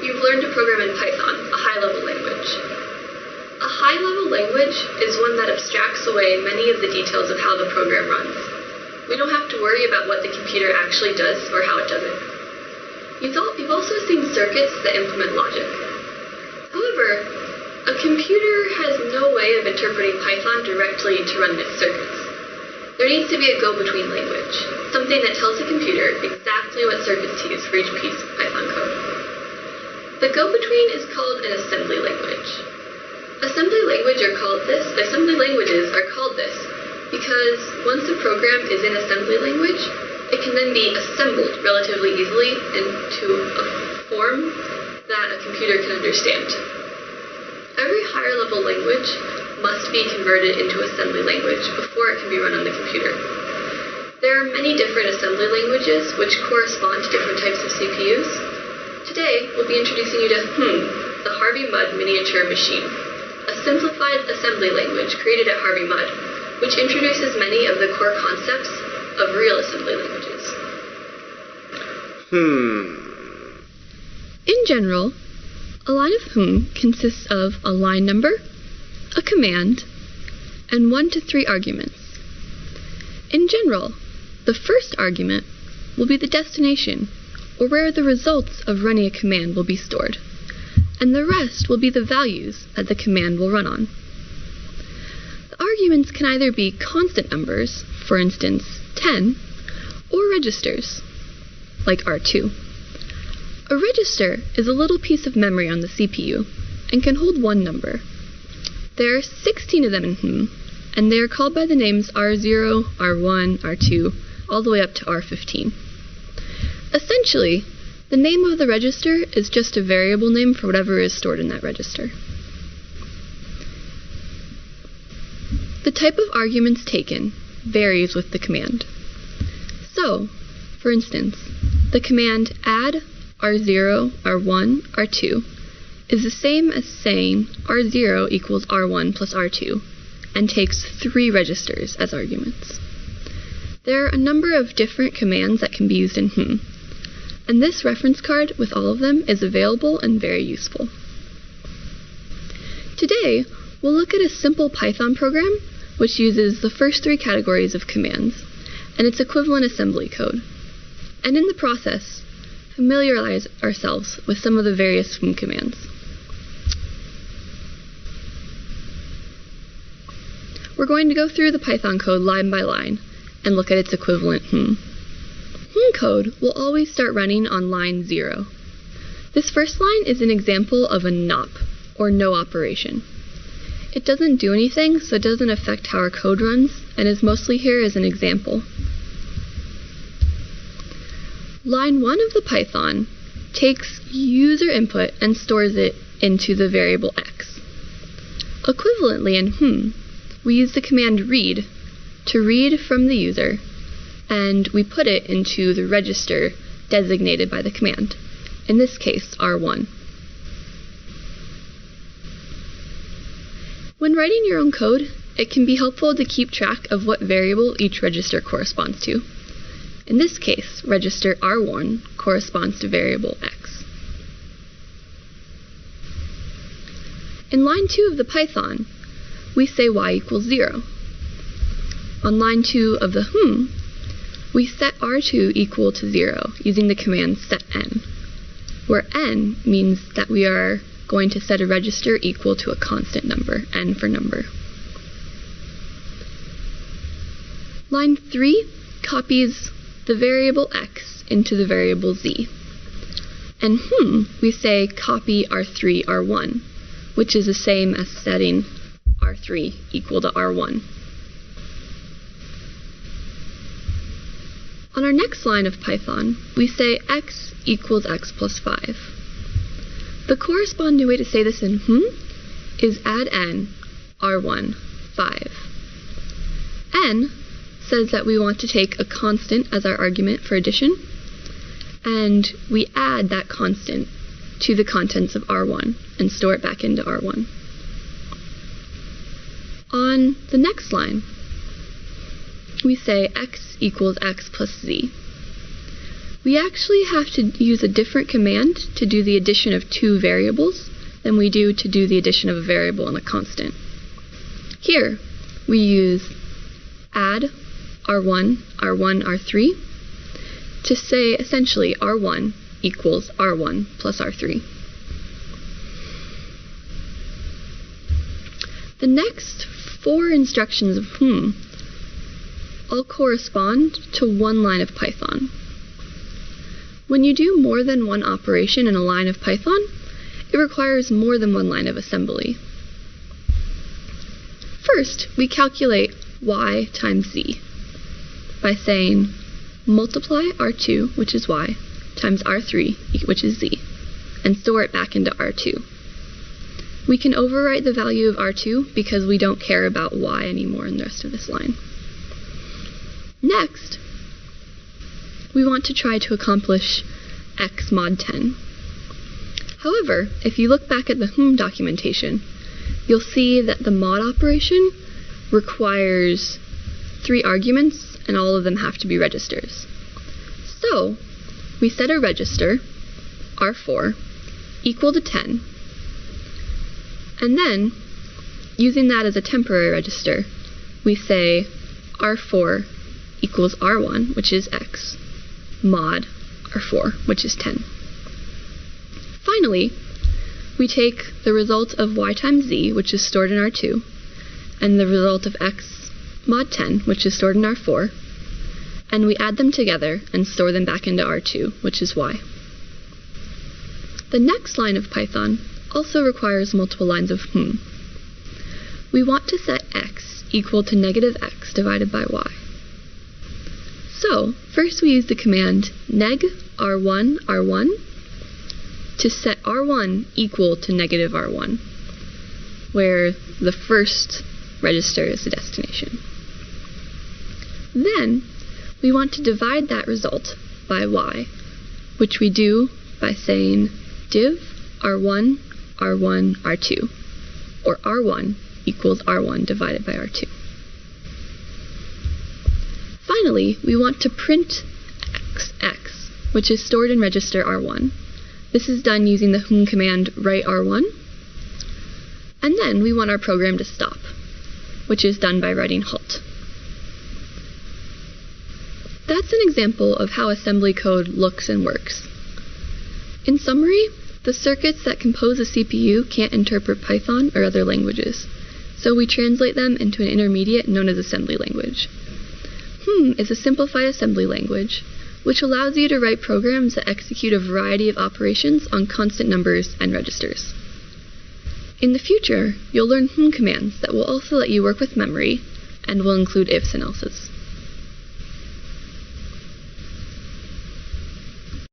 you've learned to program in Python, a high-level language. A high-level language is one that abstracts away many of the details of how the program runs. We don't have to worry about what the computer actually does or how it does it. You've also seen circuits that implement logic. However, a computer has no way of interpreting Python directly to run its circuits. There needs to be a go-between language, something that tells the computer exactly what circuits to use for each piece of Python code. The go-between is called an assembly language. Assembly languages are called this because once a program is in assembly language, it can then be assembled relatively easily into a form that a computer can understand. Every higher-level language must be converted into assembly language before it can be run on the computer. There are many different assembly languages which correspond to different types of CPUs. Today, we'll be introducing you to the Harvey Mudd miniature machine, a simplified assembly language created at Harvey Mudd, which introduces many of the core concepts of real assembly languages. In general, a line of consists of a line number, a command, and 1 to 3 arguments. In general, the first argument will be the destination, or where the results of running a command will be stored, and the rest will be the values that the command will run on. The arguments can either be constant numbers, for instance 10, or registers, like R2. A register is a little piece of memory on the CPU and can hold one number. There are 16 of them in and they are called by the names R0, R1, R2, all the way up to R15. Essentially, the name of the register is just a variable name for whatever is stored in that register. The type of arguments taken varies with the command. So, for instance, the command add R0, R1, R2 is the same as saying R0 equals R1 plus R2 and takes 3 registers as arguments. There are a number of different commands that can be used in and this reference card with all of them is available and very useful. Today, we'll look at a simple Python program which uses the first 3 categories of commands and its equivalent assembly code, and in the process, familiarize ourselves with some of the various commands. We're going to go through the Python code line by line and look at its equivalent code will always start running on line 0. This first line is an example of a NOP, or no operation. It doesn't do anything, so it doesn't affect how our code runs, and is mostly here as an example. Line 1 of the Python takes user input and stores it into the variable x. Equivalently in we use the command read to read from the user, and we put it into the register designated by the command, in this case R1. When writing your own code, it can be helpful to keep track of what variable each register corresponds to. In this case, register R1 corresponds to variable x. In line 2 of the Python, we say y equals 0. On line 2 of the we set R2 equal to 0 using the command setN, where n means that we are going to set a register equal to a constant number, n for number. Line 3 copies the variable x into the variable z. And we say copy R3, R1, which is the same as setting R3 equal to R1. On our next line of Python, we say x equals x plus 5. The corresponding way to say this in is add n, R1, 5. N says that we want to take a constant as our argument for addition, and we add that constant to the contents of R1 and store it back into R1. On the next line, we say x equals x plus z. we actually have to use a different command to do the addition of two variables than we do to do the addition of a variable and a constant. Here, we use add R1, R1, R3 to say essentially R1 equals R1 plus R3. The next 4 instructions of all correspond to one line of Python. When you do more than one operation in a line of Python, it requires more than one line of assembly. First, we calculate y times z by saying multiply R2, which is y, times R3, which is z, and store it back into R2. We can overwrite the value of R2 because we don't care about y anymore in the rest of this line. Next, we want to try to accomplish x mod 10. However, if you look back at the documentation, you'll see that the mod operation requires 3 arguments, and all of them have to be registers. So, we set a register, R4, equal to 10, and then, using that as a temporary register, we say R4 equals R1, which is x, mod R4, which is 10. Finally, we take the result of y times z, which is stored in R2, and the result of x mod 10, which is stored in R4, and we add them together and store them back into R2, which is y. The next line of Python also requires multiple lines of We want to set x equal to negative x divided by y. So, first we use the command neg r1 r1 to set r1 equal to negative r1, where the first register is the destination. Then, we want to divide that result by y, which we do by saying div r1 r1 r2, or r1 equals r1 divided by r2. Finally, we want to print x, which is stored in register r1. This is done using the command write r1. And then we want our program to stop, which is done by writing halt. That's an example of how assembly code looks and works. In summary, the circuits that compose a CPU can't interpret Python or other languages, so we translate them into an intermediate known as assembly language. Is a simplified assembly language, which allows you to write programs that execute a variety of operations on constant numbers and registers. In the future, you'll learn commands that will also let you work with memory and will include ifs and elses.